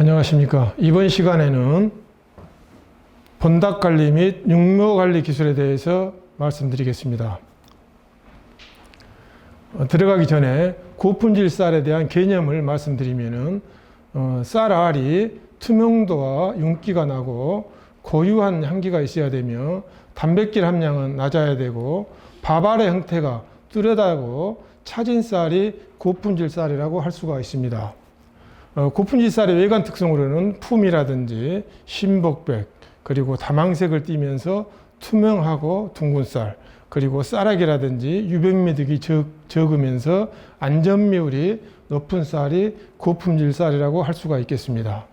안녕하십니까. 이번 시간에는 본닭관리 및 육묘관리 기술에 대해서 말씀드리겠습니다. 들어가기 전에 고품질 쌀에 대한 개념을 말씀드리면은 쌀알이 투명도와 윤기가 나고 고유한 향기가 있어야 되며 단백질 함량은 낮아야 되고 밥알의 형태가 뚜렷하고 차진 쌀이 고품질 쌀이라고 할 수가 있습니다. 고품질 쌀의 외관 특성으로는 품이라든지 신복백, 그리고 다망색을 띠면서 투명하고 둥근 쌀, 그리고 쌀아기라든지 유백미득이 적으면서 안전미율이 높은 쌀이 고품질 쌀이라고 할 수가 있겠습니다.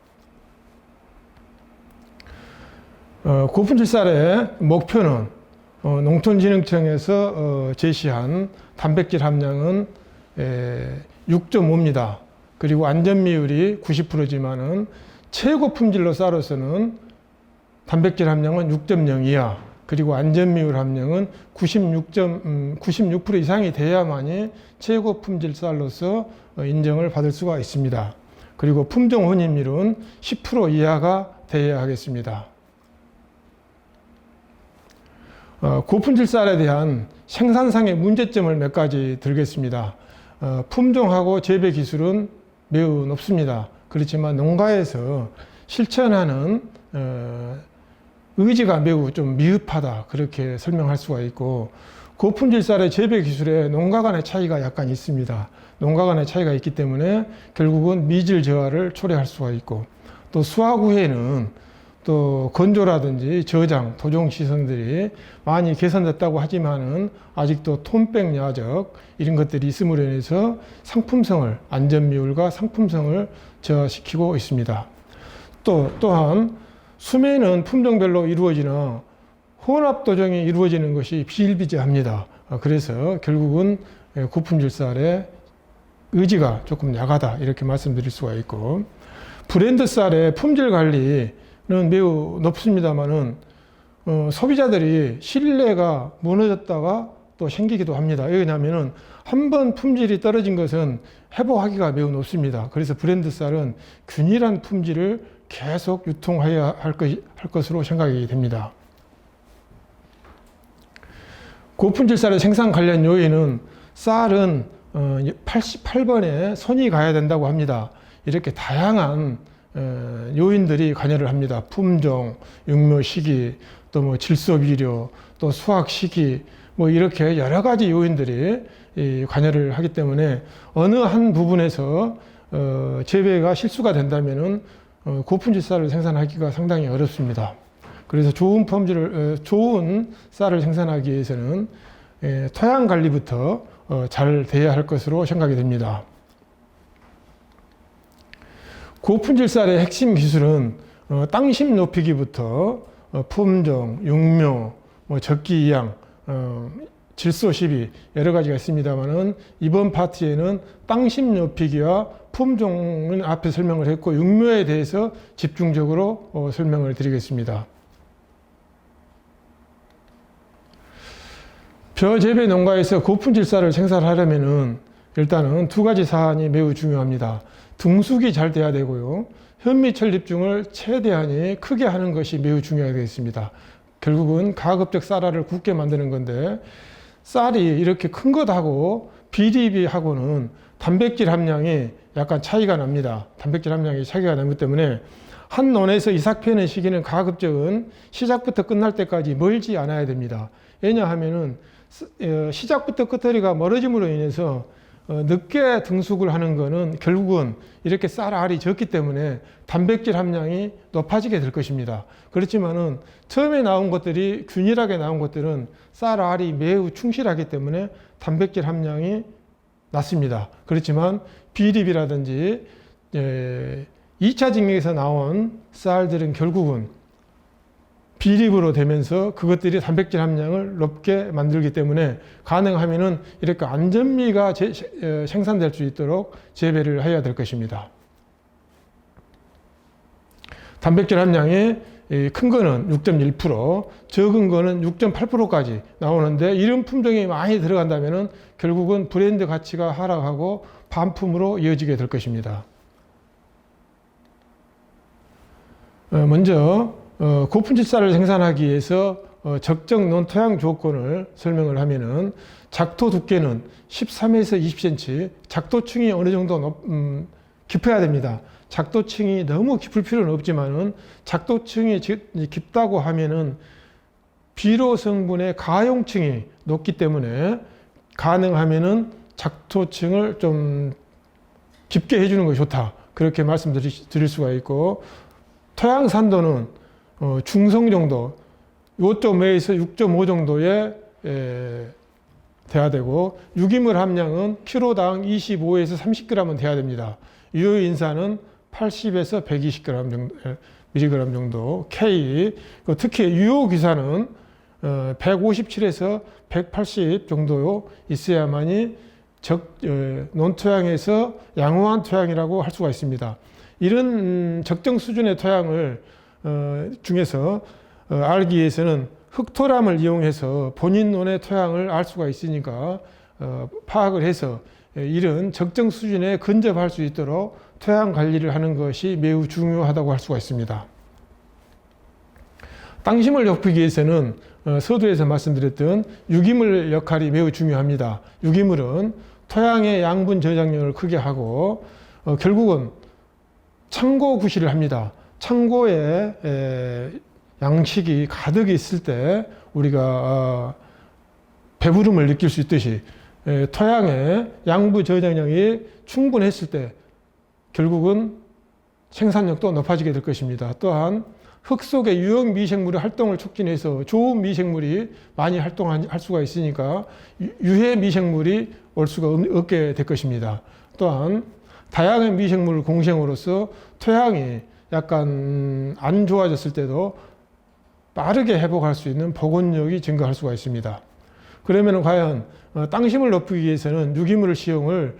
고품질 쌀의 목표는 농촌진흥청에서 제시한 단백질 함량은 6.5입니다. 그리고 안전미율이 90%지만은 최고 품질로 쌀로서는 단백질 함량은 6.0 이하, 그리고 안전미율 함량은 96% 이상이 돼야만이 최고 품질 쌀로서 인정을 받을 수가 있습니다. 그리고 품종 혼입률은 10% 이하가 돼야 하겠습니다. 고품질 쌀에 대한 생산상의 문제점을 몇 가지 들겠습니다. 품종하고 재배 기술은 매우 높습니다. 그렇지만 농가에서 실천하는 의지가 매우 좀 미흡하다, 그렇게 설명할 수가 있고, 고품질 쌀의 재배 기술에 농가 간의 차이가 약간 있습니다. 농가 간의 차이가 있기 때문에 결국은 미질 저하를 초래할 수가 있고, 또 수확 후에는 또 건조라든지 저장, 도종 시설들이 많이 개선됐다고 하지만은 아직도 톤백 야적 이런 것들이 있음으로 인해서 상품성을, 안전미율과 상품성을 저하시키고 있습니다. 또한 수매는 품종별로 이루어지나 혼합 도정이 이루어지는 것이 비일비재합니다. 그래서 결국은 고품질 쌀의 의지가 조금 약하다, 이렇게 말씀드릴 수가 있고, 브랜드 쌀의 품질 관리는 매우 높습니다만은 소비자들이 신뢰가 무너졌다가 또 생기기도 합니다. 왜냐하면은 한번 품질이 떨어진 것은 회복하기가 매우 높습니다. 그래서 브랜드 쌀은 균일한 품질을 계속 유통해야 할 것으로 생각이 됩니다. 고품질 쌀의 생산 관련 요인은 쌀은 88번에 손이 가야 된다고 합니다. 이렇게 다양한 요인들이 관여를 합니다. 품종, 육묘 시기, 또 뭐 질소 비료, 또 수확 시기, 뭐 이렇게 여러 가지 요인들이 관여를 하기 때문에 어느 한 부분에서 재배가 실수가 된다면은 고품질 쌀을 생산하기가 상당히 어렵습니다. 그래서 좋은 쌀을 생산하기 위해서는 토양 관리부터 잘 돼야 할 것으로 생각이 됩니다. 고품질 쌀의 핵심 기술은 땅심 높이기부터 품종, 육묘, 적기 이양, 질소 시비 여러 가지가 있습니다만은 이번 파트에는 땅심 높이기와 품종은 앞에 설명을 했고 육묘에 대해서 집중적으로 설명을 드리겠습니다. 벼재배 농가에서 고품질 쌀을 생산하려면은 일단은 두 가지 사안이 매우 중요합니다. 등숙이 잘 돼야 되고요. 현미철 집중을 최대한이 크게 하는 것이 매우 중요하겠습니다. 결국은 가급적 쌀알을 굵게 만드는 건데, 쌀이 이렇게 큰 것하고 비리비하고는 단백질 함량이 약간 차이가 납니다. 단백질 함량이 차이가 나기 때문에 한 논에서 이삭 펴는 시기는 가급적은 시작부터 끝날 때까지 멀지 않아야 됩니다. 왜냐하면은 시작부터 끝허리가 멀어짐으로 인해서 늦게 등숙을 하는 것은 결국은 이렇게 쌀알이 적기 때문에 단백질 함량이 높아지게 될 것입니다. 그렇지만은 처음에 나온 것들이 균일하게 나온 것들은 쌀알이 매우 충실하기 때문에 단백질 함량이 낮습니다. 그렇지만 비립이라든지 2차 증액에서 나온 쌀들은 결국은 비립으로 되면서 그것들이 단백질 함량을 높게 만들기 때문에 가능하면은 이렇게 안전미가 생산될 수 있도록 재배를 해야 될 것입니다. 단백질 함량이 큰 거는 6.1%, 적은 거는 6.8%까지 나오는데 이런 품종이 많이 들어간다면은 결국은 브랜드 가치가 하락하고 반품으로 이어지게 될 것입니다. 먼저 고품질쌀을 생산하기 위해서 적정 논토양 조건을 설명을 하면은 작토 두께는 13에서 20cm, 작도층이 어느 정도 깊어야 됩니다. 작도층이 너무 깊을 필요는 없지만은 작도층이 깊다고 하면은 비료 성분의 가용층이 높기 때문에 가능하면은 작토층을 좀 깊게 해주는 것이 좋다. 그렇게 말씀드릴 수가 있고, 토양 산도는 중성 정도, 5.5에서 6.5 정도에 돼야 되고, 유기물 함량은 키로당 25에서 30g은 돼야 됩니다. 유효 인산은 80에서 120g 정도, mg 정도, K, 특히 유효 귀산은 157에서 180 정도 있어야만이 논토양에서 양호한 토양이라고 할 수가 있습니다. 이런 적정 수준의 토양을 중에서 알기 위해서는 흙토람을 이용해서 본인 논의 토양을 알 수가 있으니까 파악을 해서 이런 적정 수준에 근접할 수 있도록 토양 관리를 하는 것이 매우 중요하다고 할 수가 있습니다. 땅심을 높이기 위해서는 서두에서 말씀드렸던 유기물 역할이 매우 중요합니다. 유기물은 토양의 양분 저장력을 크게 하고 결국은 창고 구실을 합니다. 창고에 양식이 가득 있을 때 우리가 배부름을 느낄 수 있듯이 토양의 양분 저장량이 충분했을 때 결국은 생산력도 높아지게 될 것입니다. 또한 흙 속의 유형 미생물의 활동을 촉진해서 좋은 미생물이 많이 활동할 수가 있으니까 유해 미생물이 올 수가 없게 될 것입니다. 또한 다양한 미생물 공생으로서 토양이 약간 안 좋아졌을 때도 빠르게 회복할 수 있는 복원력이 증가할 수가 있습니다. 그러면 과연 땅심을 높이기 위해서는 유기물 시용을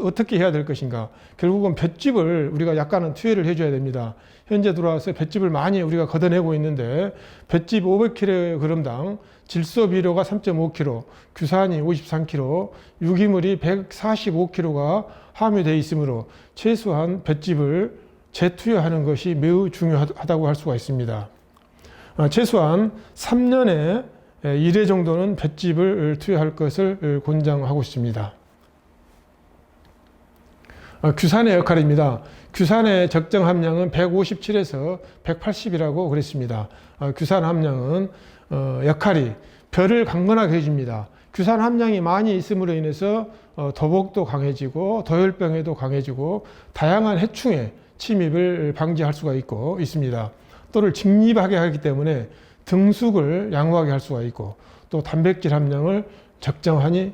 어떻게 해야 될 것인가? 결국은 볏짚을 우리가 약간은 투여를 해줘야 됩니다. 현재 들어와서 볏짚을 많이 우리가 걷어내고 있는데 볏짚 500kg당 질소 비료가 3.5kg, 규산이 53kg, 유기물이 145kg가 함유되어 있으므로 최소한 볏짚을 재투여하는 것이 매우 중요하다고 할 수가 있습니다. 최소한 3년에 1회 정도는 볏짚을 투여할 것을 권장하고 있습니다. 규산의 역할입니다. 규산의 적정 함량은 157에서 180이라고 그랬습니다. 규산 함량은 역할이 벼를 강건하게 해줍니다. 규산 함량이 많이 있음으로 인해서 도복도 강해지고 도열병에도 강해지고 다양한 해충의 침입을 방지할 수가 있습니다. 또를 직립하게 하기 때문에 등숙을 양호하게 할 수가 있고 또 단백질 함량을 적정하니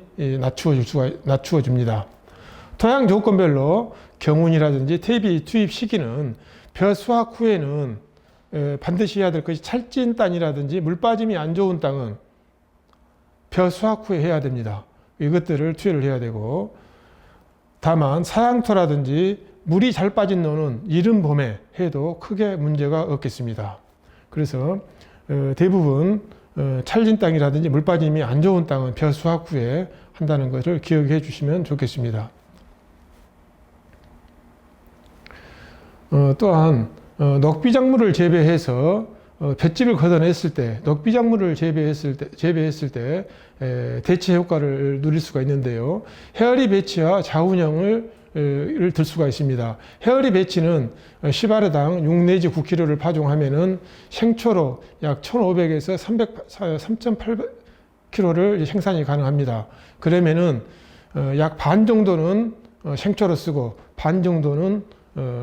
낮추어 줍니다. 토양 조건별로 경운이라든지 퇴비 투입 시기는 벼 수확 후에는 반드시 해야 될 것이 찰진 땅이라든지 물 빠짐이 안 좋은 땅은 벼 수확 후에 해야 됩니다. 이것들을 투여를 해야 되고, 다만 사양토라든지 물이 잘 빠진 논은 이른 봄에 해도 크게 문제가 없겠습니다. 그래서 대부분 찰진 땅이라든지 물 빠짐이 안 좋은 땅은 벼 수확 후에 한다는 것을 기억해 주시면 좋겠습니다. 또한 녹비작물을 재배해서 볏짚을 걷어냈을 때, 녹비작물을 재배했을 때 대체 효과를 누릴 수가 있는데요. 헤어리 배치와 좌운형을 들 수가 있습니다. 헤어리 배치는 10아르당 6 내지 9kg를 파종하면은 생초로 약 1,500에서 3.8kg를 생산이 가능합니다. 그러면은 약 반 정도는 생초로 쓰고 반 정도는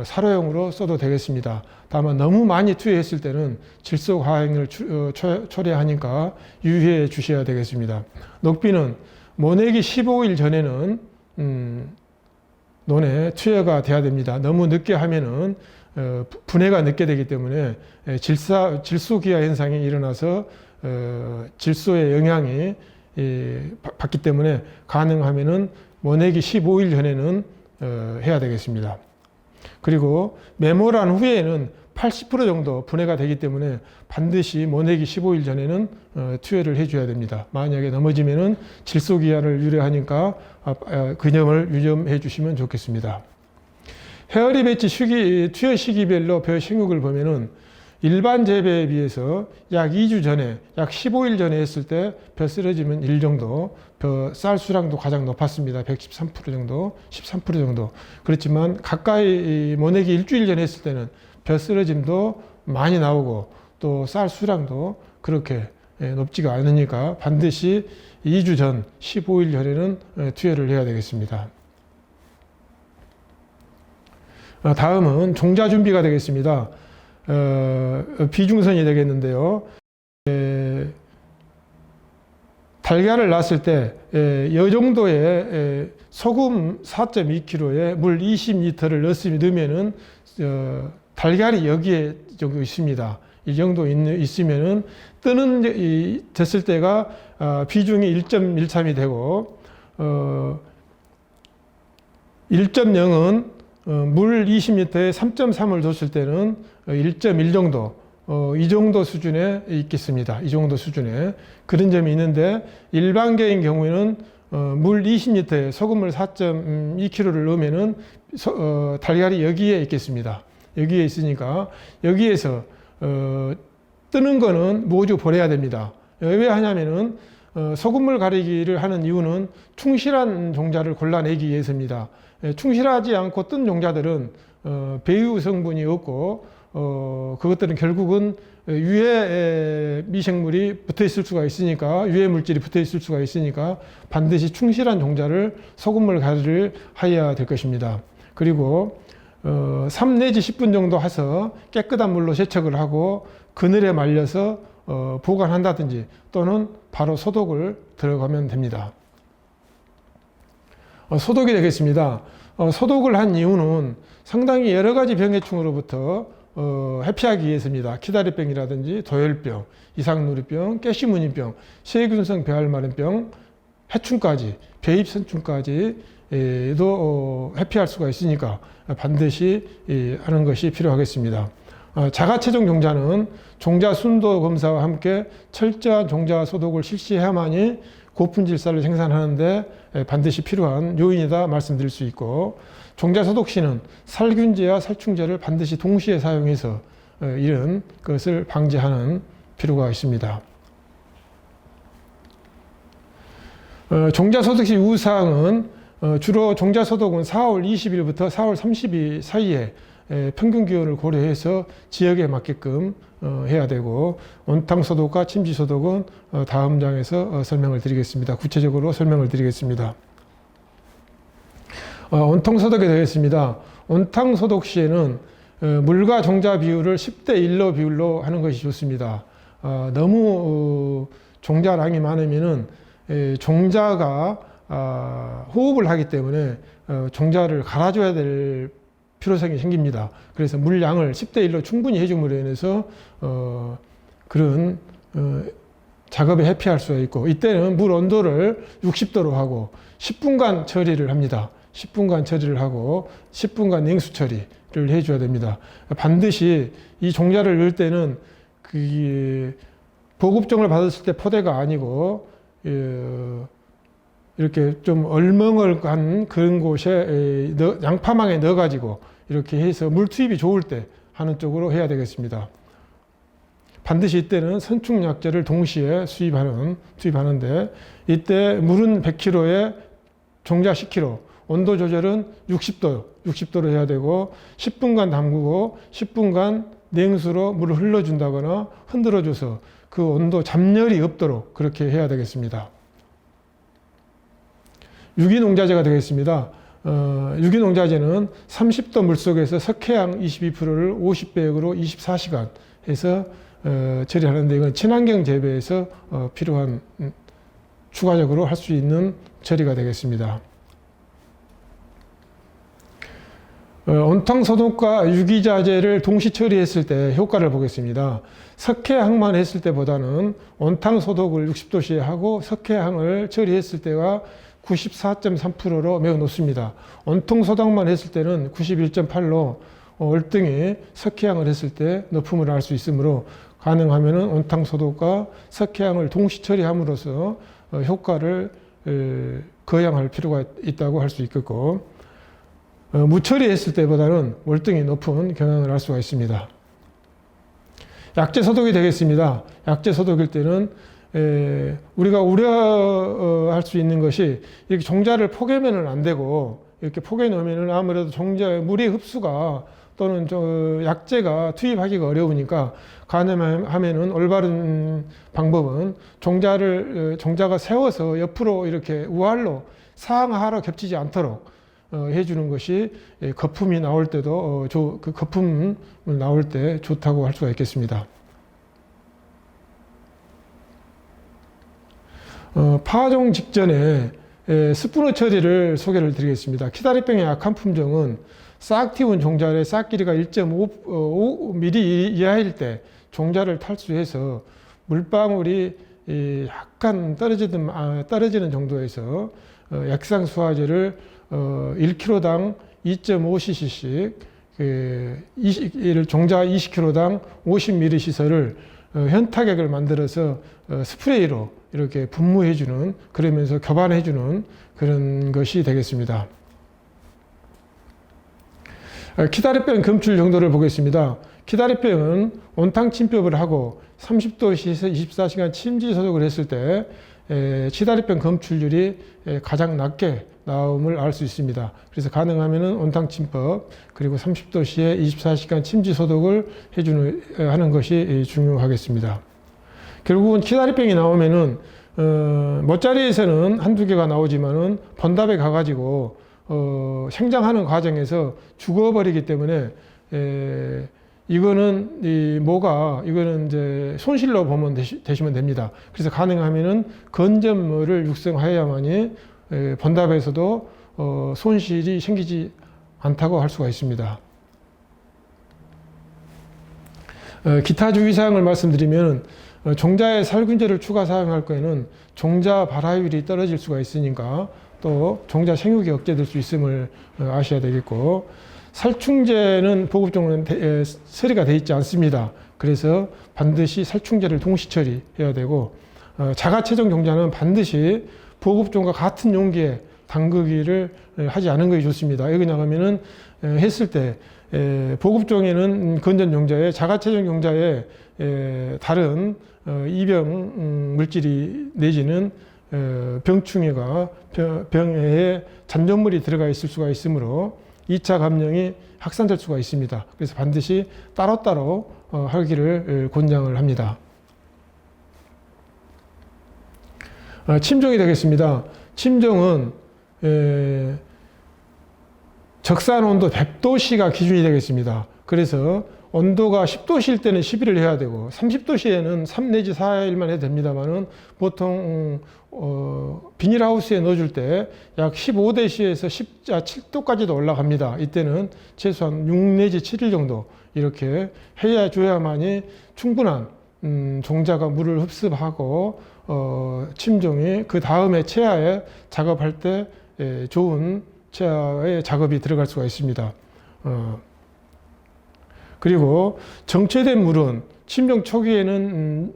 사료용으로 써도 되겠습니다. 다만 너무 많이 투여했을 때는 질소 과잉을 초래하니까 유의해 주셔야 되겠습니다. 녹비는 모내기 15일 전에는 논에 투여가 돼야 됩니다. 너무 늦게 하면은 분해가 늦게 되기 때문에 질소기화 현상이 일어나서 질소의 영향이 받기 때문에 가능하면은 모내기 15일 전에는 해야 되겠습니다. 그리고 메모란 후에는 80% 정도 분해가 되기 때문에 반드시 모내기 15일 전에는 투여를 해줘야 됩니다. 만약에 넘어지면은 질소기화를 유래하니까 그 점을 유념해 주시면 좋겠습니다. 헤어리 배치 투여 시기별로 벼 생육을 보면은 일반 재배에 비해서 약 2주 전에, 약 15일 전에 했을 때 벼 쓰러짐은 1 정도, 쌀 수량도 가장 높았습니다. 113% 정도, 13% 정도. 그렇지만 가까이 모내기 일주일 전에 했을 때는 벼 쓰러짐도 많이 나오고 또 쌀 수량도 그렇게 높지가 않으니까 반드시 2주 전, 15일 전에는 투여를 해야 되겠습니다. 다음은 종자 준비가 되겠습니다. 비중선이 되겠는데요. 달걀을 낳았을 때 이 정도의 소금 4.2kg에 물 20리터를 넣으면은 달걀이 여기에 정도 있습니다. 이 정도 있으면은 뜨는 됐을 때가 비중이 1.13이 되고 1.0은 물 20리터에 3.3을 줬을 때는 1.1 정도, 이 정도 수준에 있겠습니다. 이 정도 수준에. 그런 점이 있는데, 일반계인 경우에는 물 20리터에 소금물 4.2kg를 넣으면은 달걀이 여기에 있겠습니다. 여기에 있으니까, 여기에서, 뜨는 거는 모두 버려야 됩니다. 왜 하냐면은, 소금물 가리기를 하는 이유는 충실한 종자를 골라내기 위해서입니다. 충실하지 않고 뜬 종자들은 배유 성분이 없고 그것들은 결국은 유해 미생물이 붙어 있을 수가 있으니까, 유해 물질이 붙어 있을 수가 있으니까 반드시 충실한 종자를 소금물 가리를 하여야 될 것입니다. 그리고 3 내지 10분 정도 해서 깨끗한 물로 세척을 하고 그늘에 말려서 보관한다든지 또는 바로 소독을 들어가면 됩니다. 소독이 되겠습니다. 소독을 한 이유는 상당히 여러 가지 병해충으로부터 회피하기 위해서입니다. 키다리병이라든지 도열병, 이상누리병, 가시무늬병, 세균성 배알마름병, 해충까지, 배입선충까지도 회피할 수가 있으니까 반드시 하는 것이 필요하겠습니다. 자가체종 종자는 종자 순도 검사와 함께 철저한 종자 소독을 실시해야만이 고품질쌀을 생산하는데 반드시 필요한 요인이다 말씀드릴 수 있고, 종자 소독 시는 살균제와 살충제를 반드시 동시에 사용해서 이런 것을 방지하는 필요가 있습니다. 종자 소독 시 유의사항은 주로 종자 소독은 4월 20일부터 4월 30일 사이에 평균 기온을 고려해서 지역에 맞게끔 해야 되고, 온탕 소독과 침지 소독은 다음 장에서 설명을 드리겠습니다. 구체적으로 설명을 드리겠습니다. 온탕 소독이 되겠습니다. 온탕 소독 시에는 물과 종자 비율을 10대 1로 비율로 하는 것이 좋습니다. 너무 종자량이 많으면은 종자가 호흡을 하기 때문에 종자를 갈아줘야 될 필요성이 생깁니다. 그래서 물량을 10대 1로 충분히 해줌으로 인해서 그런 작업에 회피할 수가 있고, 이때는 물 온도를 60도로 하고 10분간 처리를 합니다. 10분간 처리를 하고 10분간 냉수 처리를 해줘야 됩니다. 반드시 이 종자를 넣을 때는 보급종을 받았을 때 포대가 아니고 이렇게 좀 얼멍얼한 그런 곳에 양파망에 넣어가지고 이렇게 해서 물 투입이 좋을 때 하는 쪽으로 해야 되겠습니다. 반드시 이때는 선충약제를 동시에 투입하는데, 이때 물은 100kg에 종자 10kg, 온도 조절은 60도로 해야 되고 10분간 담그고 10분간 냉수로 물을 흘러준다거나 흔들어줘서 그 온도 잠열이 없도록 그렇게 해야 되겠습니다. 유기농자재가 되겠습니다. 유기농자재는 30도 물속에서 석회양 22%를 50배역으로 24시간 해서 처리하는데, 이건 친환경 재배에서 필요한 추가적으로 할 수 있는 처리가 되겠습니다. 온탕 소독과 유기자재를 동시 처리했을 때 효과를 보겠습니다. 석회항만 했을 때보다는 온탕 소독을 60도씨에 하고 석회항을 처리했을 때가 94.3%로 매우 높습니다. 온통 소독만 했을 때는 91.8로 월등히 석회항을 했을 때 높음을 알 수 있으므로, 가능하면 온탕 소독과 석회항을 동시 처리함으로써 효과를 거양할 필요가 있다고 할 수 있겠고, 무처리했을 때보다는 월등히 높은 경향을 알 수가 있습니다. 약재 소독이 되겠습니다. 약재 소독일 때는 우리가 우려할 수 있는 것이 이렇게 종자를 포개면은 안 되고, 이렇게 포개 놓으면은 아무래도 종자의 물의 흡수가 또는 약재가 투입하기가 어려우니까, 가능하면은 올바른 방법은 종자가 세워서 옆으로 이렇게 우할로 상하로 겹치지 않도록 해주는 것이 거품이 나올 때도 그 거품 나올 때 좋다고 할 수가 있겠습니다. 파종 직전에 스푸너 처리를 소개를 드리겠습니다. 키다리병의 약한 품종은 싹 틔운 종자의 싹 길이가 1.5mm 이하일 때 종자를 탈수해서 물방울이 약간 떨어지는 정도에서 약상수화제를 1kg당 2.5cc씩 종자 20kg당 50ml 시설을 현타객을 만들어서 스프레이로 이렇게 분무해주는, 그러면서 교반해주는 그런 것이 되겠습니다. 키다리병 검출 정도를 보겠습니다. 키다리병은 온탕 침법을 하고 30도씨에서 24시간 침지 소독을 했을 때 키다리병 검출률이 가장 낮게 나옴을 알 수 있습니다. 그래서 가능하면은 온탕 침법 그리고 30도씨에 24시간 침지 소독을 하는 것이 중요하겠습니다. 결국은 키다리병이 나오면은 멋자리에서는 한두 개가 나오지만은 번답에 가가지고 생장하는 과정에서 죽어버리기 때문에 이거는 이거는 이제 손실로 보면 되시면 됩니다. 그래서 가능하면은 건전물을 육성하여야만이 번답에서도 손실이 생기지 않다고 할 수가 있습니다. 기타 주의사항을 말씀드리면, 종자에 살균제를 추가 사용할 거에는 종자 발화율이 떨어질 수가 있으니까 또 종자 생육이 억제될 수 있음을 아셔야 되겠고, 살충제는 보급종은 처리가 되어 있지 않습니다. 그래서 반드시 살충제를 동시 처리해야 되고, 자가체정 종자는 반드시 보급종과 같은 용기에 담그기를 하지 않은 것이 좋습니다. 왜 그러냐면은 했을 때 보급종에는 건전 용자에, 자가체정 용자에 다른 이병 물질이 내지는 병충해가 병에 잔존물이 들어가 있을 수가 있으므로 2차 감염이 확산될 수가 있습니다. 그래서 반드시 따로따로 하기를 권장을 합니다. 침종이 되겠습니다. 침종은 적산 온도 100도씨가 기준이 되겠습니다. 그래서 온도가 10도씨일 때는 10일을 해야 되고 30도씨에는 3 내지 4일만 해도 됩니다만은 보통 비닐하우스에 넣어줄 때 약 15도씨에서 17도까지도 올라갑니다. 이때는 최소한 6 내지 7일 정도 이렇게 해야 줘야만이 충분한 종자가 물을 흡수하고 침종이 그 다음에 채아에 작업할 때 좋은 채아의 작업이 들어갈 수가 있습니다. 그리고 정체된 물은 침종 초기에는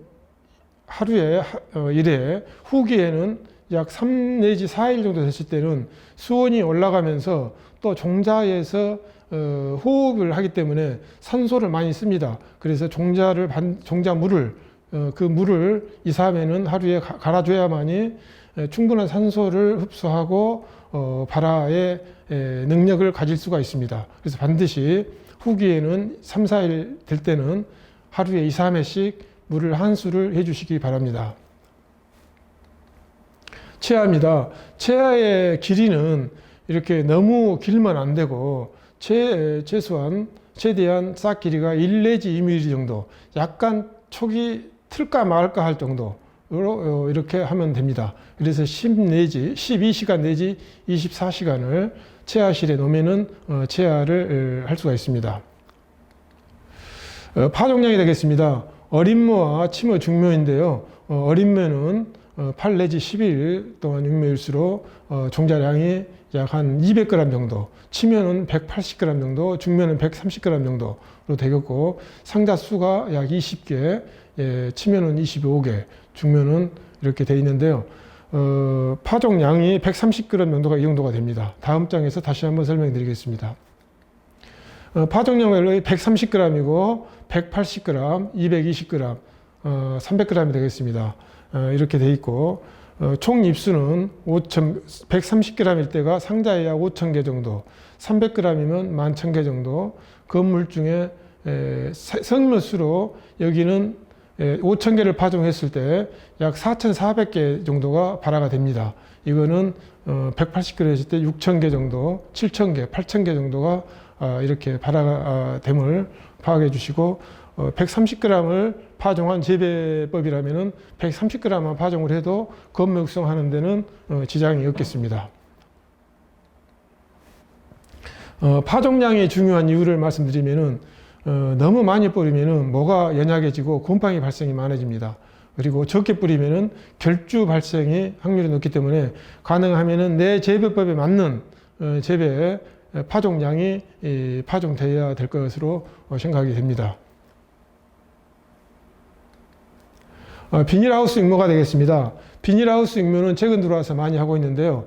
하루에 1회, 후기에는 약 3 내지 4일 정도 됐을 때는 수온이 올라가면서 또 종자에서 호흡을 하기 때문에 산소를 많이 씁니다. 그래서 종자 물을 그 물을 2, 3회는 하루에 갈아줘야만이 충분한 산소를 흡수하고 발화의 능력을 가질 수가 있습니다. 그래서 반드시 후기에는 3, 4일 될 때는 하루에 2, 3회씩 물을 한 수를 해주시기 바랍니다. 채아입니다. 채아의 길이는 이렇게 너무 길면 안 되고 최대한 싹 길이가 1 내지 2mm 정도, 약간 촉이 틀까 말까 할 정도로 이렇게 하면 됩니다. 그래서 10 내지 12시간 내지 24시간을 채아실에 놓으면은 채아를 할 수가 있습니다. 파종량이 되겠습니다. 어린묘와 치모 중묘인데요. 어린묘는 8 내지 10일 동안 육묘일수록 종자량이 약 한 200g 정도, 치묘는 180g 정도, 중묘는 130g 정도로 되겠고, 상자 수가 약 20개, 치묘는 25개, 중묘는 이렇게 되어 있는데요. 파종량이 130g 정도가 이 정도가 됩니다. 다음 장에서 다시 한번 설명드리겠습니다. 파종량별로 130g이고 180g, 220g, 300g이 되겠습니다. 이렇게 돼 있고 총 입수는 130g일 때가 상자에 약 5,000개 정도, 300g이면 11,000개 정도, 건물 중에 성묘수로 여기는 5,000개를 파종했을 때 약 4,400개 정도가 발화가 됩니다. 이거는 180g 했을 때 6,000개 정도, 7,000개, 8,000개 정도가 이렇게 발화됨을 파악해 주시고 130g을 파종한 재배법이라면은 130g만 파종을 해도 건무 육성하는 데는 지장이 없겠습니다. 파종량이 중요한 이유를 말씀드리면은 너무 많이 뿌리면은 모가 연약해지고 곰팡이 발생이 많아집니다. 그리고 적게 뿌리면은 결주 발생의 확률이 높기 때문에 가능하면은 내 재배법에 맞는 재배 파종량이 파종되어야 될 것으로 생각이 됩니다. 비닐하우스 육묘가 되겠습니다. 비닐하우스 육묘는 최근 들어와서 많이 하고 있는데요.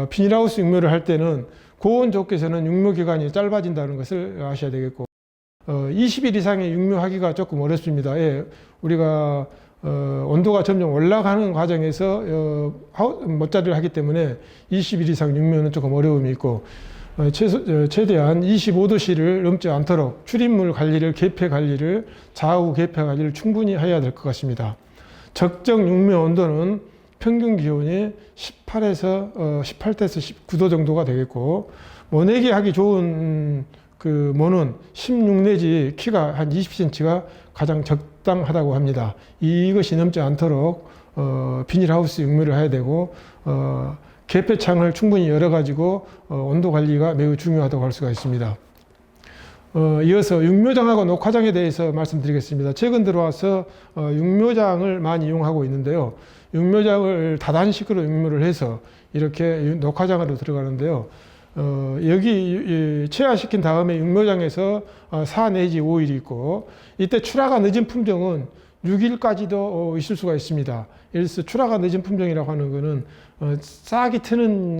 비닐하우스 육묘를 할 때는 고온 조건에서는 육묘 기간이 짧아진다는 것을 아셔야 되겠고 20일 이상의 육묘하기가 조금 어렵습니다. 예, 우리가 온도가 점점 올라가는 과정에서 못자리를 하기 때문에 20일 이상 육묘는 조금 어려움이 있고 최대한 25도씨를 넘지 않도록 출입물 관리를, 개폐 관리를, 좌우 개폐 관리를 충분히 해야 될 것 같습니다. 적정 육묘 온도는 평균 기온이 18도에서 19도 정도가 되겠고 모내기 하기 좋은 그 모는 16 내지 키가 한 20cm가 가장 적당하다고 합니다. 이것이 넘지 않도록 비닐하우스 육묘를 해야 되고 개폐창을 충분히 열어가지고 온도 관리가 매우 중요하다고 할 수가 있습니다. 이어서 육묘장하고 녹화장에 대해서 말씀드리겠습니다. 최근 들어와서 육묘장을 많이 이용하고 있는데요. 육묘장을 다단식으로 육묘를 해서 이렇게 녹화장으로 들어가는데요. 여기 체화시킨 다음에 육묘장에서 4 내지 5일이 있고 이때 출하가 늦은 품종은 6일까지도 있을 수가 있습니다. 예를 들어서 출하가 늦은 품종이라고 하는 것은 싹이 트는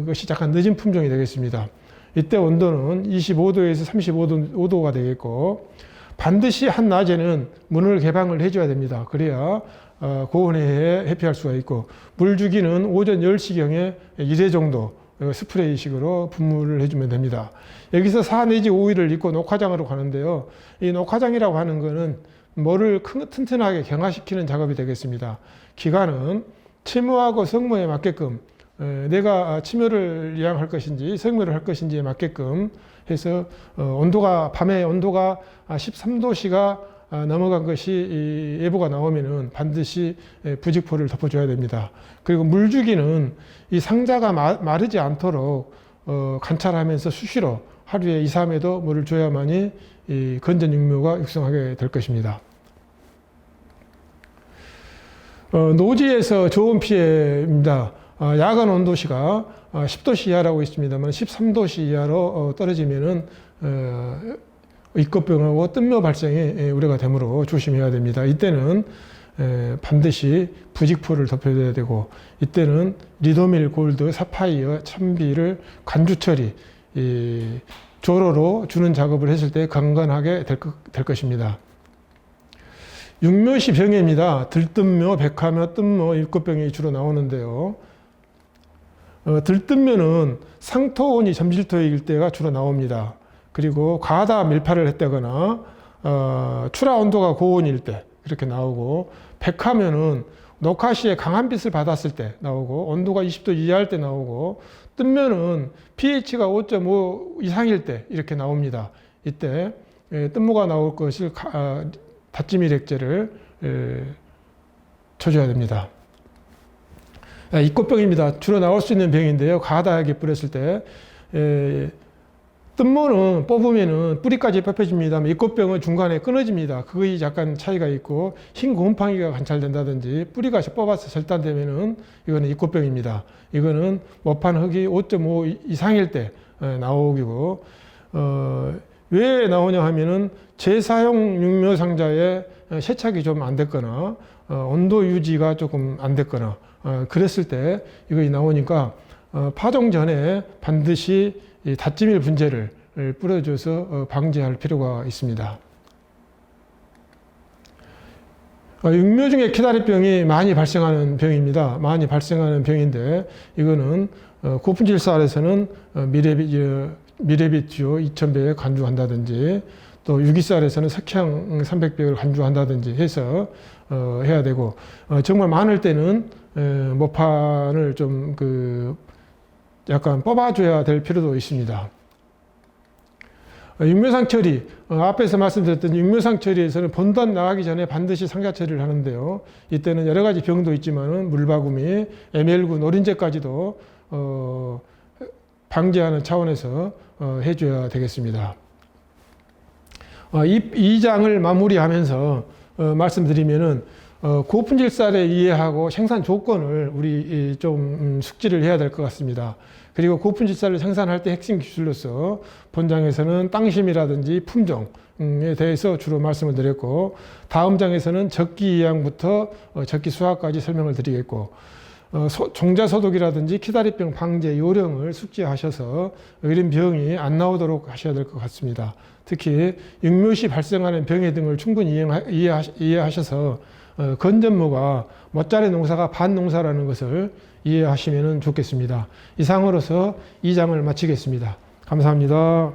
것이 약간 늦은 품종이 되겠습니다. 이때 온도는 25도에서 35도가 되겠고 반드시 한낮에는 문을 개방을 해줘야 됩니다. 그래야 고온에 회피할 수가 있고 물 주기는 오전 10시경에 1회 정도 스프레이식으로 분무를 해주면 됩니다. 여기서 4 내지 5일을 입고 녹화장으로 가는데요. 이 녹화장이라고 하는 것은 모를 튼튼하게 경화시키는 작업이 되겠습니다. 기간은 침묘하고 성묘에 맞게끔 내가 침묘를 이양할 것인지 성묘를 할 것인지에 맞게끔 해서 온도가 밤에 온도가 13도씨가 넘어간 것이 예보가 나오면은 반드시 부직포를 덮어줘야 됩니다. 그리고 물주기는 이 상자가 마르지 않도록 관찰하면서 수시로 하루에 2, 3회도 물을 줘야만이 이 건전 육묘가 육성하게 될 것입니다. 노지에서 좋은 피해입니다. 야간 온도시가 10도씨 이하라고 있습니다만 13도씨 이하로 떨어지면은 입꽃병하고 뜬묘 발생에 우려가 되므로 조심해야 됩니다. 이때는 반드시 부직포를 덮여줘야 되고 이때는 리도밀, 골드, 사파이어, 참비를 관주 처리, 조로로 주는 작업을 했을 때 강건하게 될 것입니다. 육묘시 병해입니다. 들뜬묘, 백화묘, 뜬묘, 입꽃병이 주로 나오는데요. 들뜬묘는 상토온이 점질토일 때가 주로 나옵니다. 그리고 과다 밀파를 했다거나 출하 온도가 고온일 때 이렇게 나오고 백화묘는 녹화 시에 강한 빛을 받았을 때 나오고 온도가 20도 이하일 때 나오고 뜬묘는 pH가 5.5 이상일 때 이렇게 나옵니다. 이때 뜬모가 나올 것을 다찌밀 액제를 쳐줘야 됩니다. 입꽃병입니다. 주로 나올 수 있는 병인데요. 과다하게 뿌렸을 때 뜬모는 뽑으면은 뿌리까지 뽑혀집니다만 입꽃병은 중간에 끊어집니다. 그게 약간 차이가 있고 흰 곰팡이가 관찰된다든지 뿌리가 뽑아서 절단되면은 이거는 입꽃병입니다. 이거는 모판 흙이 5.5 이상일 때 나오기고 왜 나오냐 하면은 재사용 육묘 상자에 세척이 좀 안 됐거나 온도 유지가 조금 안 됐거나 그랬을 때 이거 나오니까 파종 전에 반드시 이 다찌밀 분재를 뿌려줘서 방지할 필요가 있습니다. 육묘 중에 키다리병이 많이 발생하는 병입니다. 많이 발생하는 병인데 이거는 고품질쌀에서는 미레비티오 2000배에 간주한다든지 또 유기쌀에서는 석향 300배를 간주한다든지 해서 해야 되고 정말 많을 때는 모판을 좀 약간 뽑아줘야 될 필요도 있습니다. 육묘상 처리, 앞에서 말씀드렸던 육묘상 처리에서는 본단 나가기 전에 반드시 상자 처리를 하는데요. 이때는 여러 가지 병도 있지만은 물바구미, ML9 노린재까지도 방지하는 차원에서 해줘야 되겠습니다. 이 장을 마무리하면서 말씀드리면은 고품질 쌀에 이해하고 생산 조건을 우리 좀 숙지를 해야 될 것 같습니다. 그리고 고품질 쌀을 생산할 때 핵심 기술로서 본장에서는 땅심이라든지 품종에 대해서 주로 말씀을 드렸고, 다음 장에서는 적기 이양부터 적기 수확까지 설명을 드리겠고, 종자소독이라든지 키다리병 방제 요령을 숙지하셔서 이런 병이 안 나오도록 하셔야 될 것 같습니다. 특히 육묘시 발생하는 병해 등을 충분히 이해하셔서 건전모가 멋자리 농사가 반농사라는 것을 이해하시면 좋겠습니다. 이상으로서 2장을 마치겠습니다. 감사합니다.